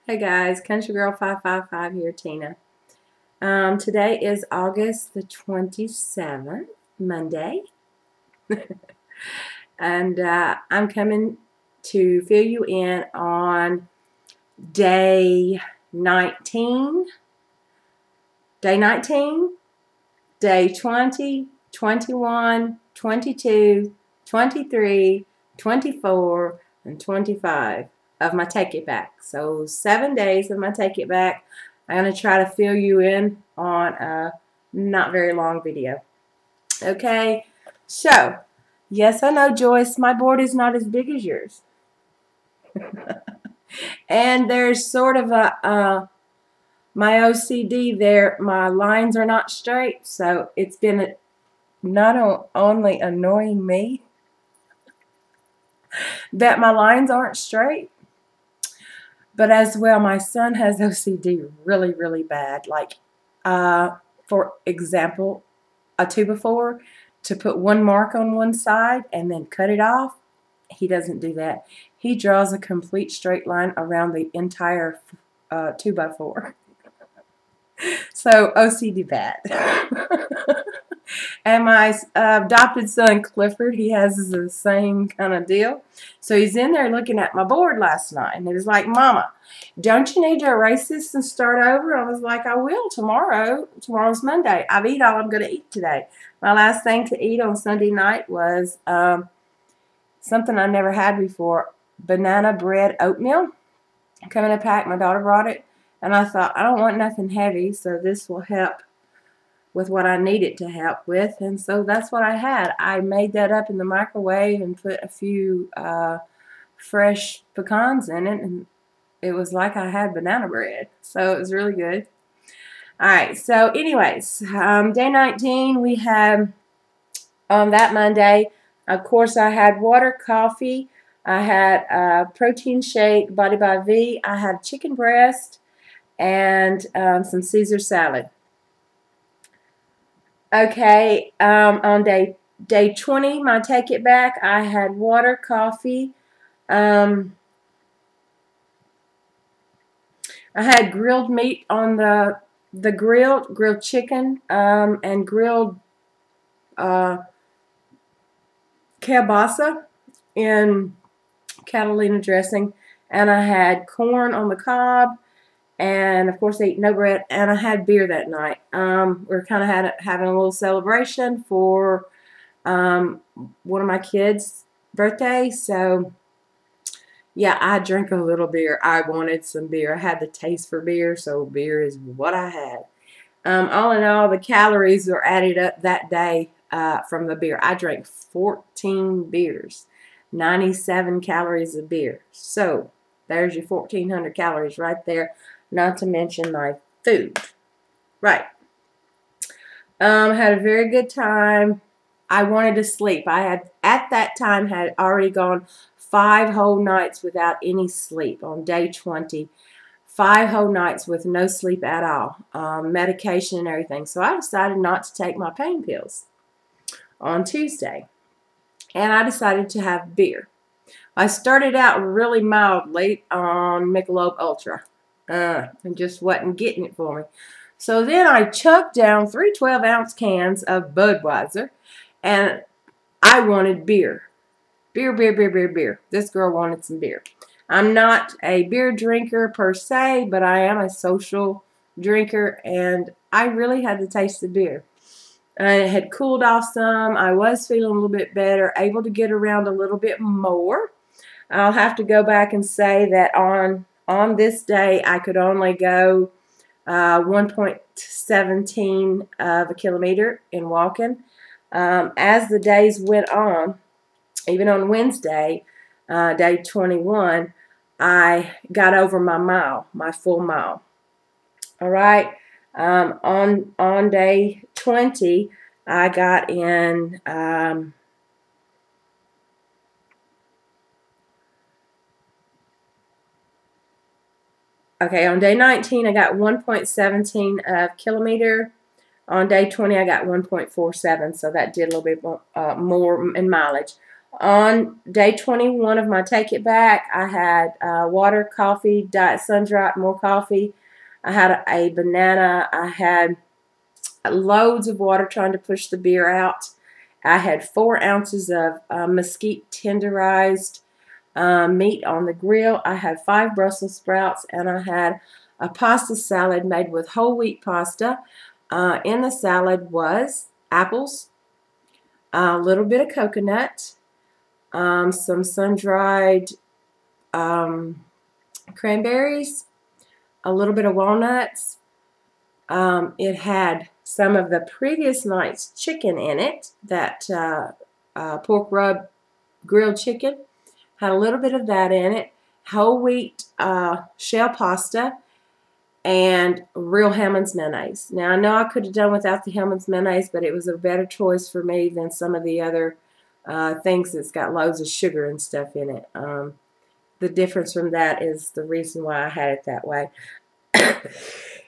Hey guys, ctrygirl555 here, Tina. Today is August the 27th, Monday, and I'm coming to fill you in on day 19, day 20, 21, 22, 23, 24, and 25 of my Take It Back. So 7 days of my Take It Back. I'm going to try to fill you in on a not very long video. Okay, so yes, I know, Joyce, my board is not as big as yours. And there's sort of my OCD there, my lines are not straight, so it's been not only annoying me that my lines aren't straight, but as well my son has OCD really, really bad. Like, for example, a 2x4, to put one mark on one side and then cut it off, he doesn't do that. He draws a complete straight line around the entire 2x4. So OCD bad. And my adopted son Clifford, he has the same kind of deal. So he's in there looking at my board last night, and he was like, "Mama, don't you need to erase this and start over?" I was like, "I will tomorrow. Tomorrow's Monday. I've eaten all I'm going to eat today." My last thing to eat on Sunday night was something I never had before, banana bread oatmeal. Come in a pack. My daughter brought it. And I thought, I don't want nothing heavy, so this will help with what I need it to help with. And so that's what I had. I made that up in the microwave and put a few fresh pecans in it, and it was like I had banana bread. So it was really good. All right, so anyways, day 19, we have that Monday. Of course, I had water, coffee. I had a protein shake, Body by V. I had chicken breast and some Caesar salad. Okay, on day 20, my Take It Back, I had water, coffee. I had grilled meat on the grilled chicken, and grilled kielbasa in Catalina dressing, and I had corn on the cob. And of course, I ate no bread, and I had beer that night. We're kind of having a little celebration for one of my kids' birthday. So, yeah, I drank a little beer. I wanted some beer. I had the taste for beer, so beer is what I had. All in all, the calories were added up that day from the beer. I drank 14 beers, 97 calories of beer. So, there's your 1,400 calories right there. Not to mention my food. Right. Had a very good time. I wanted to sleep. I had, at that time, had already gone 5 whole nights without any sleep on day 20. 5 whole nights with no sleep at all. Medication and everything. So I decided not to take my pain pills on Tuesday. And I decided to have beer. I started out really mildly on Michelob Ultra. And just wasn't getting it for me. So then I chucked down 3 12-ounce cans of Budweiser, and I wanted beer. Beer. This girl wanted some beer. I'm not a beer drinker per se, but I am a social drinker, and I really had to taste the beer. It had cooled off some. I was feeling a little bit better, able to get around a little bit more. I'll have to go back and say that on this day, I could only go 1.17 of a kilometer in walking. As the days went on, even on Wednesday, day 21, I got over my mile, my full mile. All right. On day 20, I got in okay, on day 19, I got 1.17 of kilometer. On day 20, I got 1.47, so that did a little bit more in mileage. On day 21 of my Take It Back, I had water, coffee, diet sun-dried, more coffee. I had a banana. I had loads of water trying to push the beer out. I had 4 ounces of mesquite tenderized meat on the grill. I had 5 Brussels sprouts, and I had a pasta salad made with whole wheat pasta. In the salad was apples, a little bit of coconut, some sun-dried cranberries, a little bit of walnuts. It had some of the previous night's chicken in it, that pork rub grilled chicken. Had a little bit of that in it, whole wheat shell pasta, and real Hellmann's mayonnaise. Now, I know I could have done without the Hellmann's mayonnaise, but it was a better choice for me than some of the other things that's got loads of sugar and stuff in it. The difference from that is the reason why I had it that way.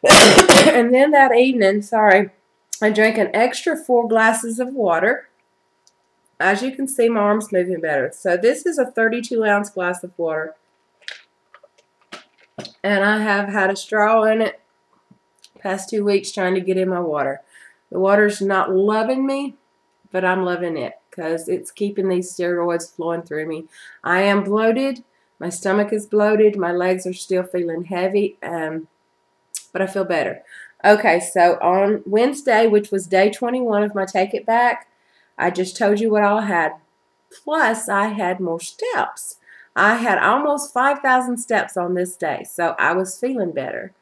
And then that evening, I drank an extra 4 glasses of water. As you can see, my arm's moving better. So this is a 32-ounce glass of water. And I have had a straw in it past 2 weeks trying to get in my water. The water's not loving me, but I'm loving it because it's keeping these steroids flowing through me. I am bloated. My stomach is bloated. My legs are still feeling heavy, but I feel better. Okay, so on Wednesday, which was day 21 of my Take It Back, I just told you what all I had. Plus, I had more steps. I had almost 5,000 steps on this day, so I was feeling better.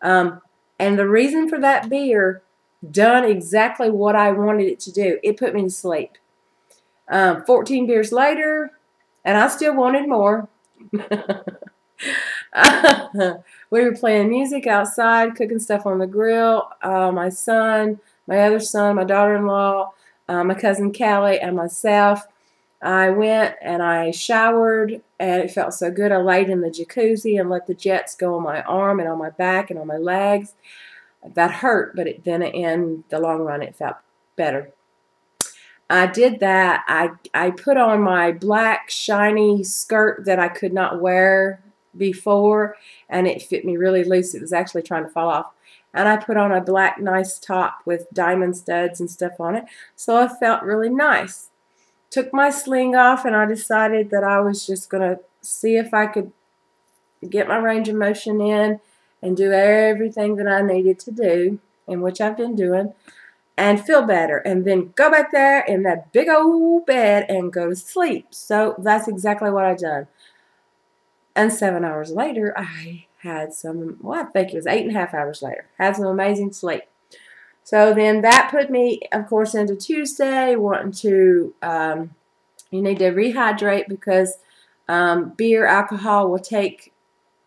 And the reason for that beer done exactly what I wanted it to do. It put me to sleep. 14 beers later, and I still wanted more. We were playing music outside, cooking stuff on the grill. My son, my other son, my daughter-in-law, my cousin Callie, and myself. I went and I showered, and it felt so good. I laid in the jacuzzi and let the jets go on my arm and on my back and on my legs. That hurt, but then in the long run, it felt better. I did that. I put on my black shiny skirt that I could not wear before, and it fit me really loose. It was actually trying to fall off. And I put on a black nice top with diamond studs and stuff on it, so I felt really nice. Took my sling off, and I decided that I was just going to see if I could get my range of motion in and do everything that I needed to do, and which I've been doing, and feel better, and then go back there in that big old bed and go to sleep. So that's exactly what I done. And 7 hours later, I had some, well, I think it was 8.5 hours later, had some amazing sleep. So then that put me, of course, into Tuesday, wanting to, you need to rehydrate because beer, alcohol will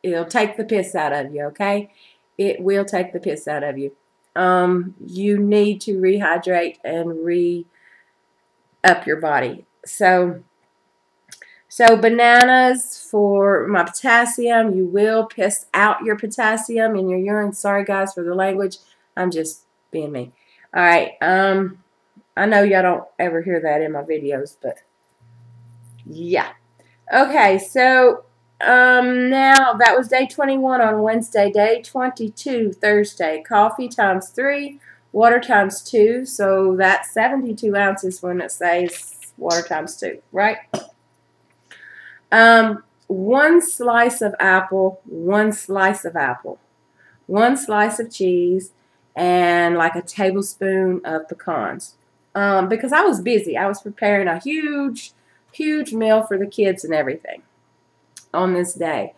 it'll take the piss out of you, okay? It will take the piss out of you. You need to rehydrate and re-up your body. So bananas for my potassium. You will piss out your potassium in your urine. Sorry, guys, for the language. I'm just being me. All right. I know y'all don't ever hear that in my videos, but yeah. Okay, so now that was day 21 on Wednesday. Day 22, Thursday. Coffee times 3, water times 2. So that's 72 ounces when it says water times 2, right? 1 slice of apple, 1 slice of apple, 1 slice of cheese, and like a tablespoon of pecans. Because I was busy. I was preparing a huge meal for the kids and everything on this day.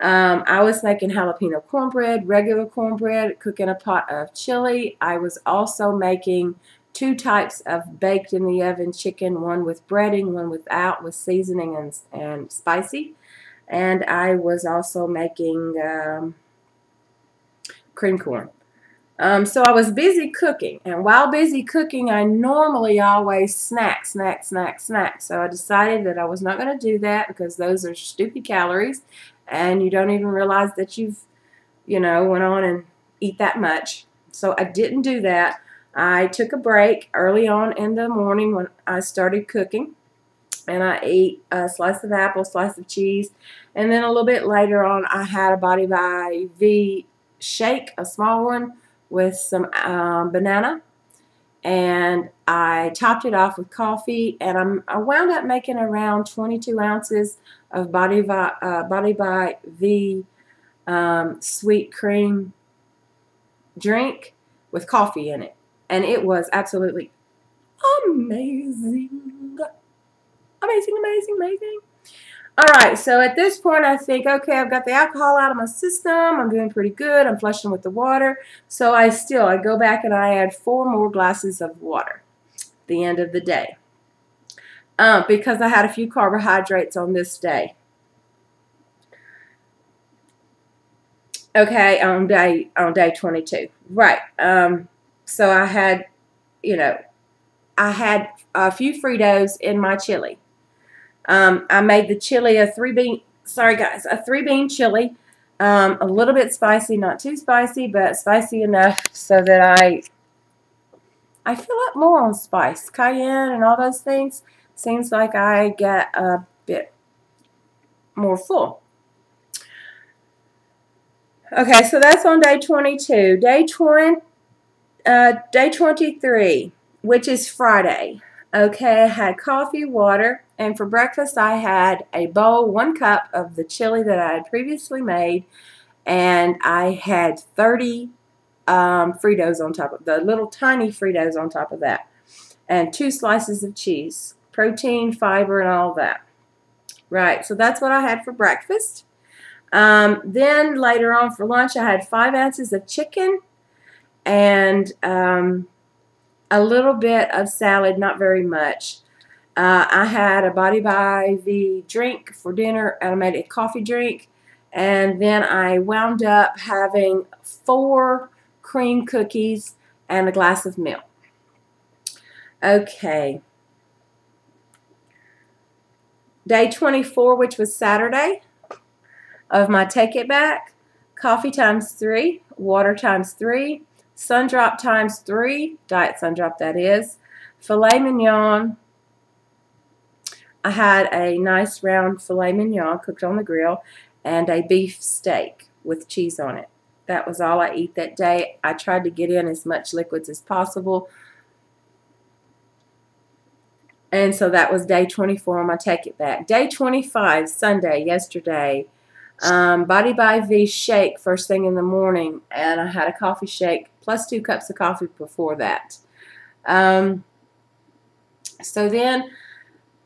I was making jalapeno cornbread, regular cornbread, cooking a pot of chili. I was also making 2 types of baked in the oven chicken, one with breading, one without, with seasoning and spicy. And I was also making cream corn. So I was busy cooking, and while busy cooking, I normally always snack. So I decided that I was not going to do that because those are stupid calories, and you don't even realize that you've, went on and eat that much. So I didn't do that. I took a break early on in the morning when I started cooking, and I ate a slice of apple, slice of cheese, and then a little bit later on I had a Body by V shake, a small one with some banana, and I topped it off with coffee, and I wound up making around 22 ounces of Body by V sweet cream drink with coffee in it, and it was absolutely amazing. Amazing, amazing, amazing. Alright, so at this point I think, okay, I've got the alcohol out of my system. I'm doing pretty good. I'm flushing with the water. So I go back and I add 4 more glasses of water at the end of the day. Because I had a few carbohydrates on this day. Okay, on day 22. Right. So I had, I had a few Fritos in my chili. I made the chili a 3-bean, sorry guys, a 3-bean chili. A little bit spicy, not too spicy, but spicy enough so that I fill up more on spice. Cayenne and all those things, seems like I get a bit more full. Okay, so that's on day 22. Day 23, which is Friday. Okay, I had coffee, water, and for breakfast I had a bowl, 1 cup of the chili that I had previously made, and I had 30 Fritos on top of the little tiny Fritos on top of that, and 2 slices of cheese, protein, fiber, and all that. Right, so that's what I had for breakfast. Then later on for lunch I had 5 ounces of chicken and a little bit of salad, not very much. I had a Body by V drink for dinner, and I made a coffee drink, and then I wound up having 4 cream cookies and a glass of milk. Okay. Day 24, which was Saturday, of my Take It Back, coffee times 3, water times 3, sun drop times 3, diet sun drop that is, filet mignon. I had a nice round filet mignon cooked on the grill, and a beef steak with cheese on it. That was all I ate that day. I tried to get in as much liquids as possible. And so that was day 24 on my Take It Back. Day 25, Sunday, yesterday, Body by V shake first thing in the morning, and I had a coffee shake plus 2 cups of coffee before that. So then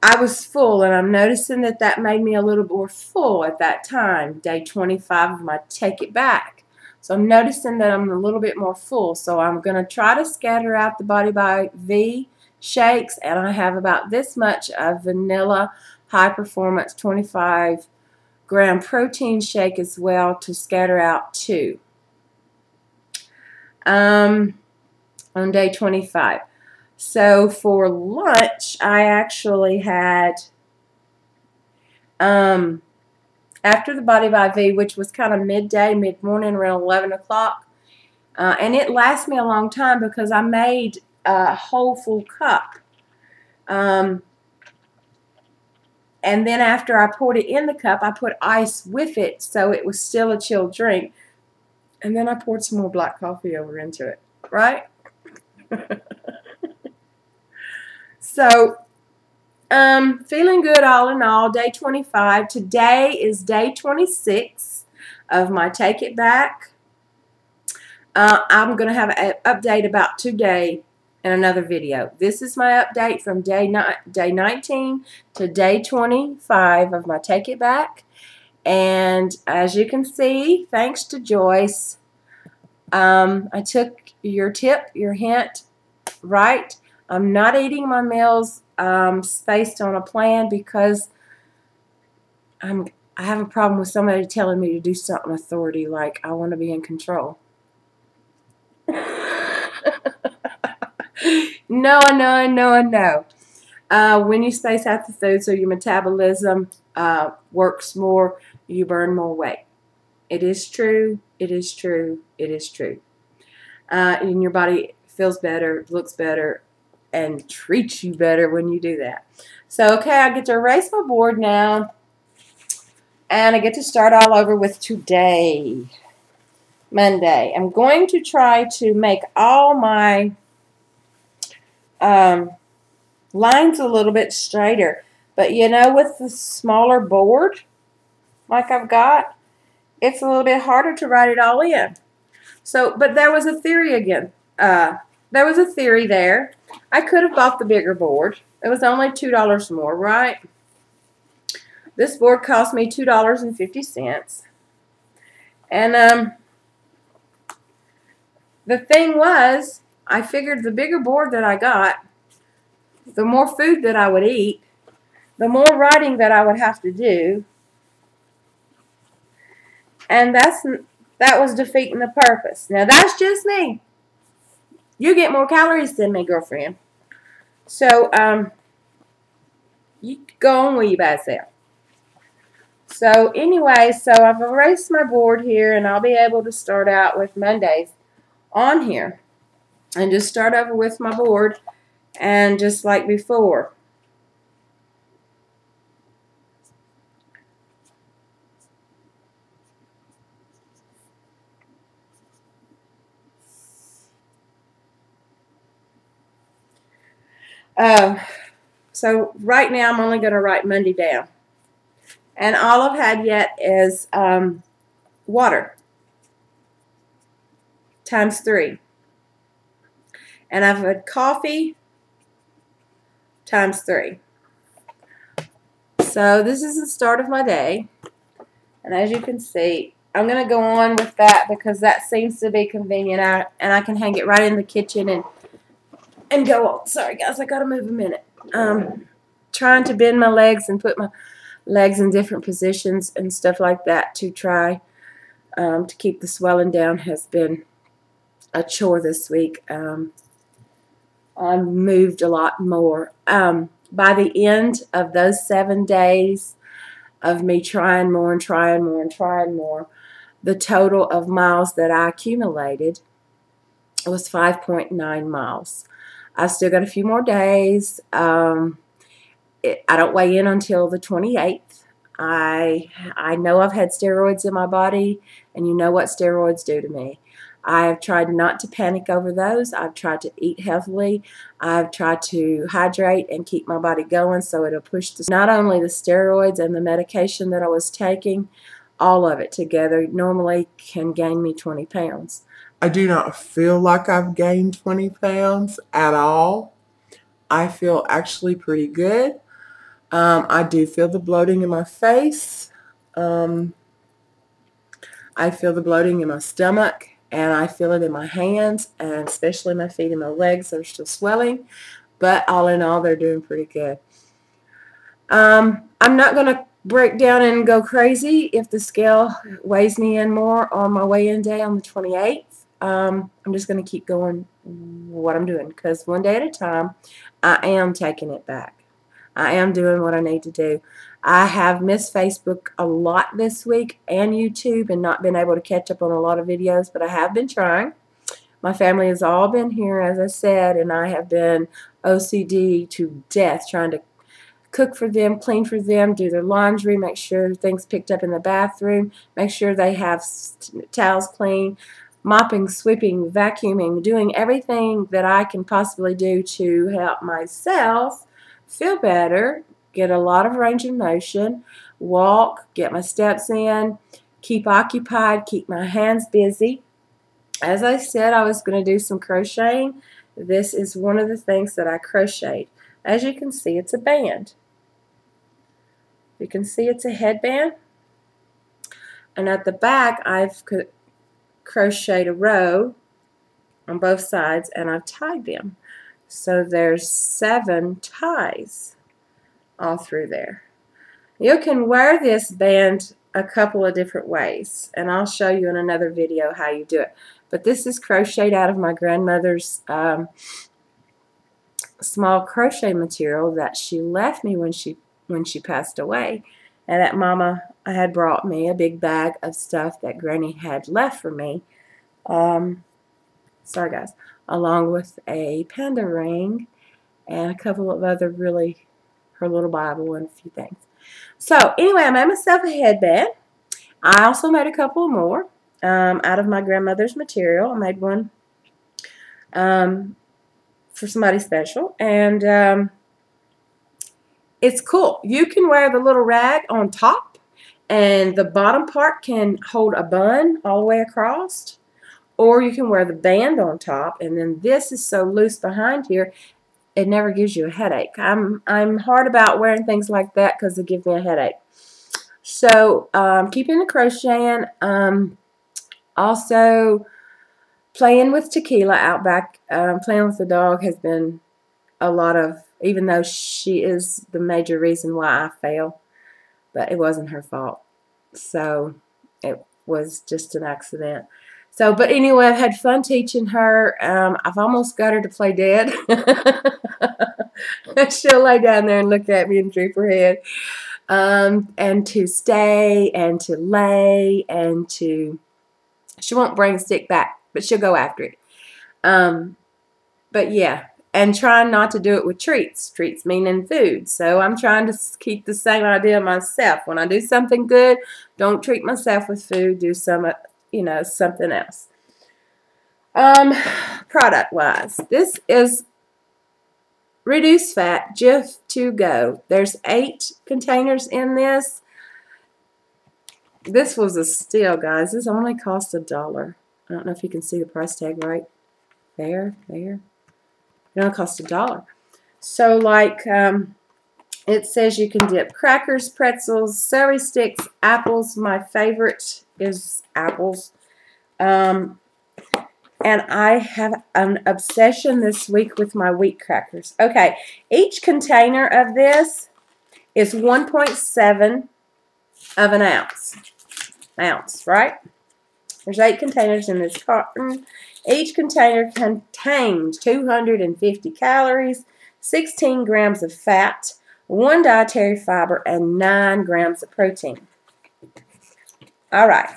I was full, and I'm noticing that that made me a little more full at that time, day 25 of my Take It Back. So I'm noticing that I'm a little bit more full, so I'm going to try to scatter out the Body by V shakes, and I have about this much of vanilla high performance 25-gram protein shake as well to scatter out too. On day 25. So for lunch, I actually had, after the Body by V, which was kind of midday, mid-morning, around 11 o'clock, and it lasts me a long time because I made a whole full cup. And then after I poured it in the cup, I put ice with it so it was still a chilled drink. And then I poured some more black coffee over into it, right? So, feeling good all in all, day 25. Today is day 26 of my Take It Back. I'm going to have an update about today in another video. This is my update from day 19 to day 25 of my Take It Back. And as you can see, thanks to Joyce, I took your tip, your hint, right? I'm not eating my meals spaced on a plan because I have a problem with somebody telling me to do something authority, like I want to be in control. No. When you space out the food so your metabolism works more, you burn more weight. It is true. It is true. It is true. And your body feels better, looks better, and treat you better when you do that. So, okay, I get to erase my board now. And I get to start all over with today, Monday. I'm going to try to make all my lines a little bit straighter. But, you know, with the smaller board like I've got, it's a little bit harder to write it all in. So, but there was a theory again. There was a theory there. I could have bought the bigger board. It was only $2 more, right? This board cost me $2.50. And the thing was, I figured the bigger board that I got, the more food that I would eat, the more writing that I would have to do. And that was defeating the purpose. Now, that's just me. You get more calories than me, girlfriend. So, you go on with your bad self. So, anyway, so I've erased my board here, and I'll be able to start out with Mondays on here. And just start over with my board, and just like before. So right now I'm only going to write Monday down. And all I've had yet is water times 3. And I've had coffee times 3. So this is the start of my day. And as you can see, I'm going to go on with that because that seems to be convenient. And I can hang it right in the kitchen and go on. Sorry guys, I got to move a minute. Trying to bend my legs and put my legs in different positions and stuff like that to try to keep the swelling down has been a chore this week. I moved a lot more. By the end of those 7 days of me trying more and trying more and trying more, the total of miles that I accumulated was 5.9 miles. I've still got a few more days. I don't weigh in until the 28th. I know I've had steroids in my body, and you know what steroids do to me. I've tried not to panic over those. I've tried to eat healthily. I've tried to hydrate and keep my body going so it'll push not only the steroids and the medication that I was taking, all of it together normally can gain me 20 pounds. I do not feel like I've gained 20 pounds at all. I feel actually pretty good. I do feel the bloating in my face. I feel the bloating in my stomach, and I feel it in my hands, and especially my feet and my legs are still swelling. But all in all, they're doing pretty good. I'm not going to break down and go crazy if the scale weighs me in more on my weigh-in day on the 28th. I'm just going to keep going what I'm doing because one day at a time, I am taking it back. I am doing what I need to do. I have missed Facebook a lot this week and YouTube and not been able to catch up on a lot of videos, but I have been trying. My family has all been here, as I said, and I have been OCD to death trying to cook for them, clean for them, do their laundry, make sure things picked up in the bathroom, make sure they have towels clean, mopping, sweeping, vacuuming, doing everything that I can possibly do to help myself feel better, get a lot of range of motion, walk, get my steps in, keep occupied, keep my hands busy. As I said, I was going to do some crocheting. This is one of the things that I crocheted. As you can see, it's a band. You can see it's a headband. And at the back, I've crocheted a row on both sides, and I've tied them. So there's 7 ties all through there. You can wear this band a couple of different ways, and I'll show you in another video how you do it. But this is crocheted out of my grandmother's small crochet material that she left me when she passed away. And that Mama had brought me a big bag of stuff that Granny had left for me. Sorry guys. Along with a panda ring and a couple of other really, her little Bible and a few things. So anyway, I made myself a headband. I also made a couple more out of my grandmother's material. I made one for somebody special, and it's cool. You can wear the little rag on top, and the bottom part can hold a bun all the way across, or you can wear the band on top, and then this is so loose behind here, it never gives you a headache. I'm hard about wearing things like that because they give me a headache. So keeping the crocheting, also playing with Tequila out back, playing with the dog has been a lot of, even though she is the major reason why I fail, but it wasn't her fault. So it was just an accident. So, but anyway, I've had fun teaching her. I've almost got her to play dead. She'll lay down there and look at me and droop her head. And to stay and to lay and to, she won't bring a stick back, but she'll go after it. But yeah, and trying not to do it with treats. Treats meaning food. So I'm trying to keep the same idea myself. When I do something good, don't treat myself with food. Do some, something else. Product-wise, this is reduced fat Jif to go. There's 8 containers in this. This was a steal, guys. This only cost $1. I don't know if you can see the price tag right there. It only cost $1. So, like, it says you can dip crackers, pretzels, celery sticks, apples. My favorite is apples. And I have an obsession this week with my wheat crackers. Okay, each container of this is 1.7 of an ounce, right? There's 8 containers in this carton. Each container contains 250 calories, 16 grams of fat, 1 dietary fiber, and 9 grams of protein. All right,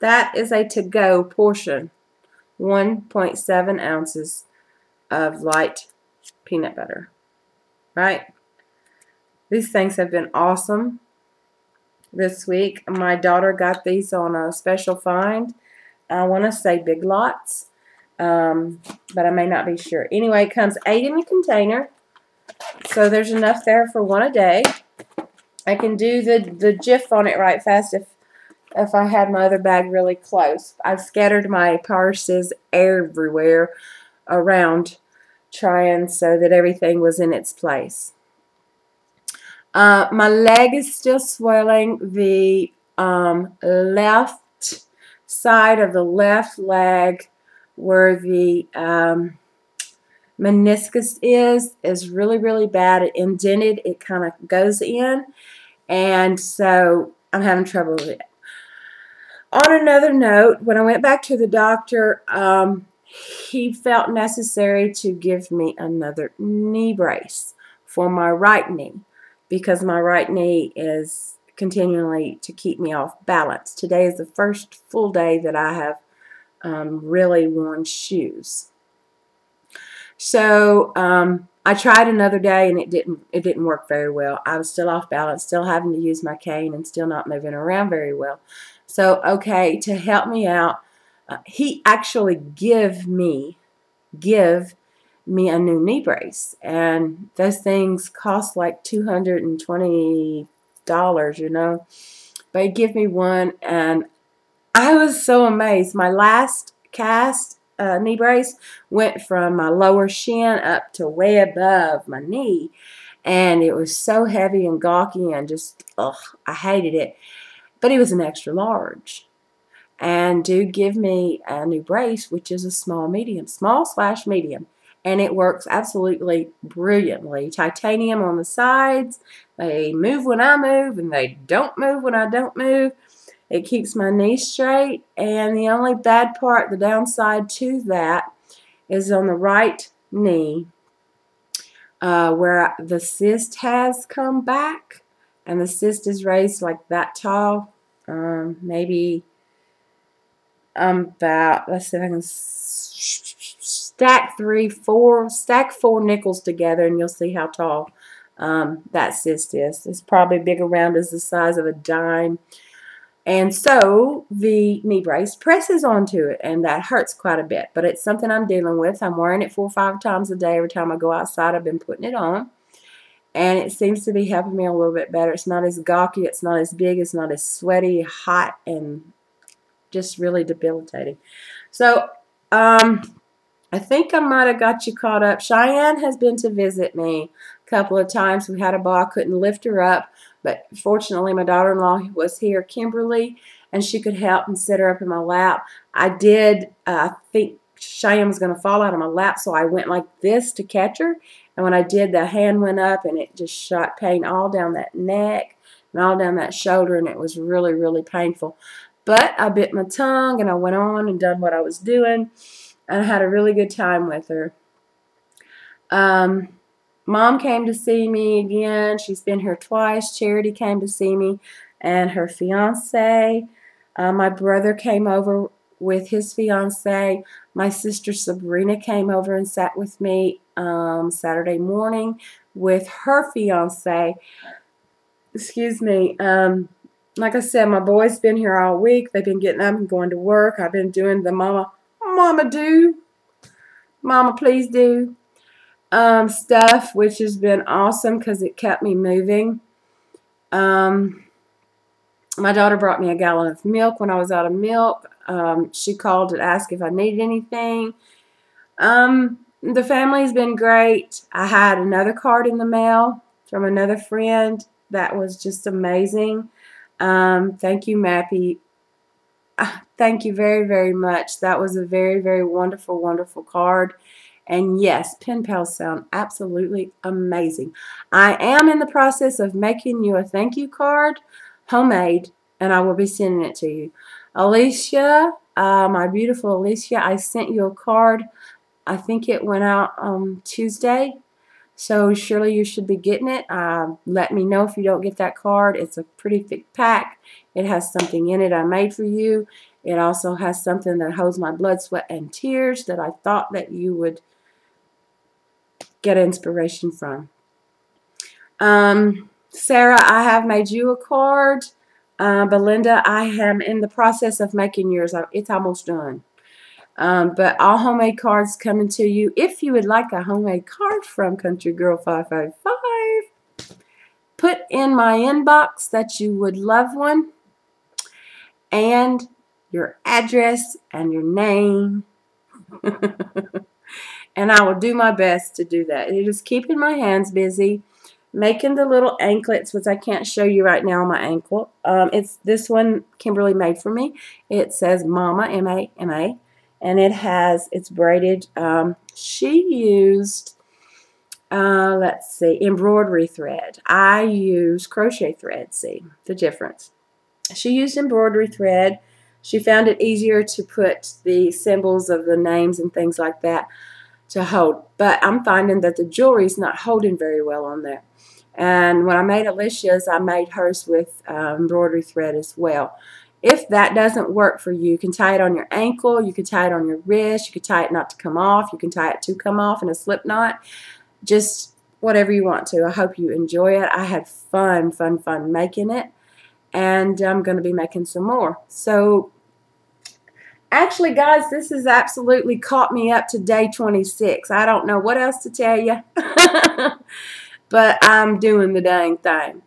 that is a to-go portion. 1.7 ounces of light peanut butter, right? These things have been awesome this week. My daughter got these on a special find. I want to say Big Lots, but I may not be sure. Anyway, it comes 8 in a container, so there's enough there for 1 a day. I can do the Jif on it right fast if I had my other bag really close. I've scattered my purses everywhere around, trying so that everything was in its place. My leg is still swelling. The left side of the left leg where the meniscus is really, really bad. It indented. It kind of goes in. And so I'm having trouble with it. On another note, when I went back to the doctor, he felt necessary to give me another knee brace for my right knee, because my right knee is continually to keep me off balance. Today is the first full day that I have really worn shoes. So I tried another day and it didn't work very well. I was still off balance, still having to use my cane, and still not moving around very well. So okay, to help me out, he actually give me a new knee brace, and those things cost like $220, but he give me one, and I was so amazed. My last cast knee brace went from my lower shin up to way above my knee, and it was so heavy and gawky and just, I hated it. But he was an extra large, and do give me a new brace, which is a small/medium, and it works absolutely brilliantly. Titanium on the sides. They move when I move, and they don't move when I don't move. It keeps my knee straight, and the only bad part, the downside to that, is on the right knee where the cyst has come back, and the cyst is raised like that tall. Maybe about, let's see if I can stack four nickels together, and you'll see how tall that cyst is. It's probably big around as the size of a dime. And so the knee brace presses onto it, and that hurts quite a bit. But it's something I'm dealing with. I'm wearing it 4 or 5 times a day. Every time I go outside, I've been putting it on. And it seems to be helping me a little bit better. It's not as gawky. It's not as big. It's not as sweaty, hot, and just really debilitating. So, I think I might have got you caught up. Cheyenne has been to visit me a couple of times. We had a ball. I couldn't lift her up, but fortunately my daughter-in-law was here, Kimberly, and she could help and sit her up in my lap. I did think Cheyenne was going to fall out of my lap, so I went like this to catch her, and when I did, the hand went up, and it just shot pain all down that neck and all down that shoulder, and it was really, really painful. But I bit my tongue, and I went on and done what I was doing. And I had a really good time with her. Mom came to see me again. She's been here twice. Charity came to see me and her fiance. My brother came over with his fiance. My sister Sabrina came over and sat with me Saturday morning with her fiance. Excuse me. Like I said, my boys been here all week. They've been getting up and going to work. I've been doing the mama do, mama please do stuff, which has been awesome because it kept me moving. My daughter brought me a gallon of milk when I was out of milk. She called and asked if I needed anything. The family's been great. I had another card in the mail from another friend that was just amazing. Thank you, Mapy. Thank you very, very much. That was a very, very wonderful, wonderful card. And yes, pen pals sound absolutely amazing. I am in the process of making you a thank you card, homemade, and I will be sending it to you. Alicia, my beautiful Alicia, I sent you a card. I think it went out on Tuesday. So surely you should be getting it. Let me know if you don't get that card. It's a pretty thick pack. It has something in it I made for you. It also has something that holds my blood, sweat, and tears that I thought that you would get inspiration from. Sarah, I have made you a card. Belinda, I am in the process of making yours. It's almost done. But all homemade cards coming to you. If you would like a homemade card from ctrygirl555, put in my inbox that you would love one, and your address and your name. And I will do my best to do that. It is keeping my hands busy, making the little anklets, which I can't show you right now on my ankle. It's this one Kimberly made for me. It says Mama, M-A-M-A. And it's braided. She used, let's see, embroidery thread. I use crochet thread. See the difference. She used embroidery thread. She found it easier to put the symbols of the names and things like that to hold. But I'm finding that the jewelry is not holding very well on there. And when I made Alicia's, I made hers with embroidery thread as well. If that doesn't work for you, you can tie it on your ankle, you can tie it on your wrist, you can tie it not to come off, you can tie it to come off in a slip knot, just whatever you want to. I hope you enjoy it. I had fun making it, and I'm going to be making some more. So, actually, guys, this has absolutely caught me up to day 26. I don't know what else to tell you, but I'm doing the dang thing.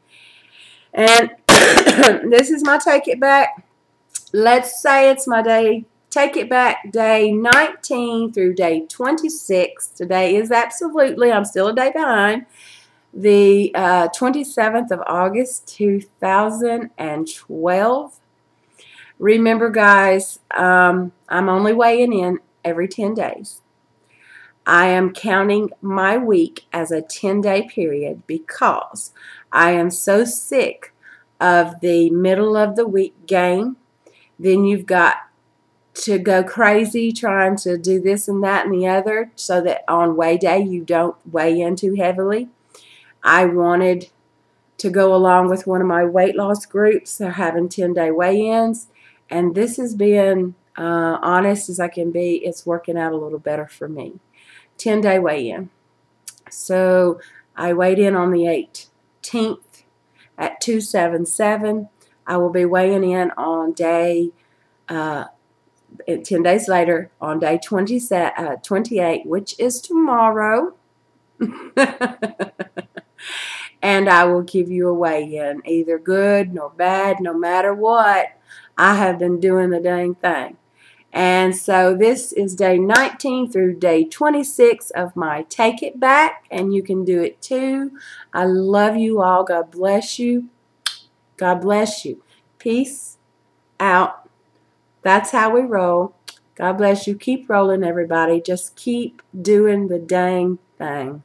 And this is my take it back. Let's say it's my day, take it back, day 19 through day 26. Today is absolutely, I'm still a day behind, the 27th of August, 2012. Remember, guys, I'm only weighing in every 10 days. I am counting my week as a 10-day period because I am so sick of the middle of the week game. Then you've got to go crazy trying to do this and that and the other so that on weigh day you don't weigh in too heavily. I wanted to go along with one of my weight loss groups. They're having 10-day weigh-ins, and this has been Honest as I can be, it's working out a little better for me. 10-day weigh-in. So I weighed in on the 18th at 277. I will be weighing in on day 10 days later on day 28, which is tomorrow. And I will give you a weigh-in, either good nor bad, no matter what. I have been doing the dang thing. And so this is day 19 through day 26 of my Take It Back, and you can do it too. I love you all. God bless you. God bless you. Peace out. That's how we roll. God bless you. Keep rolling, everybody. Just keep doing the dang thing.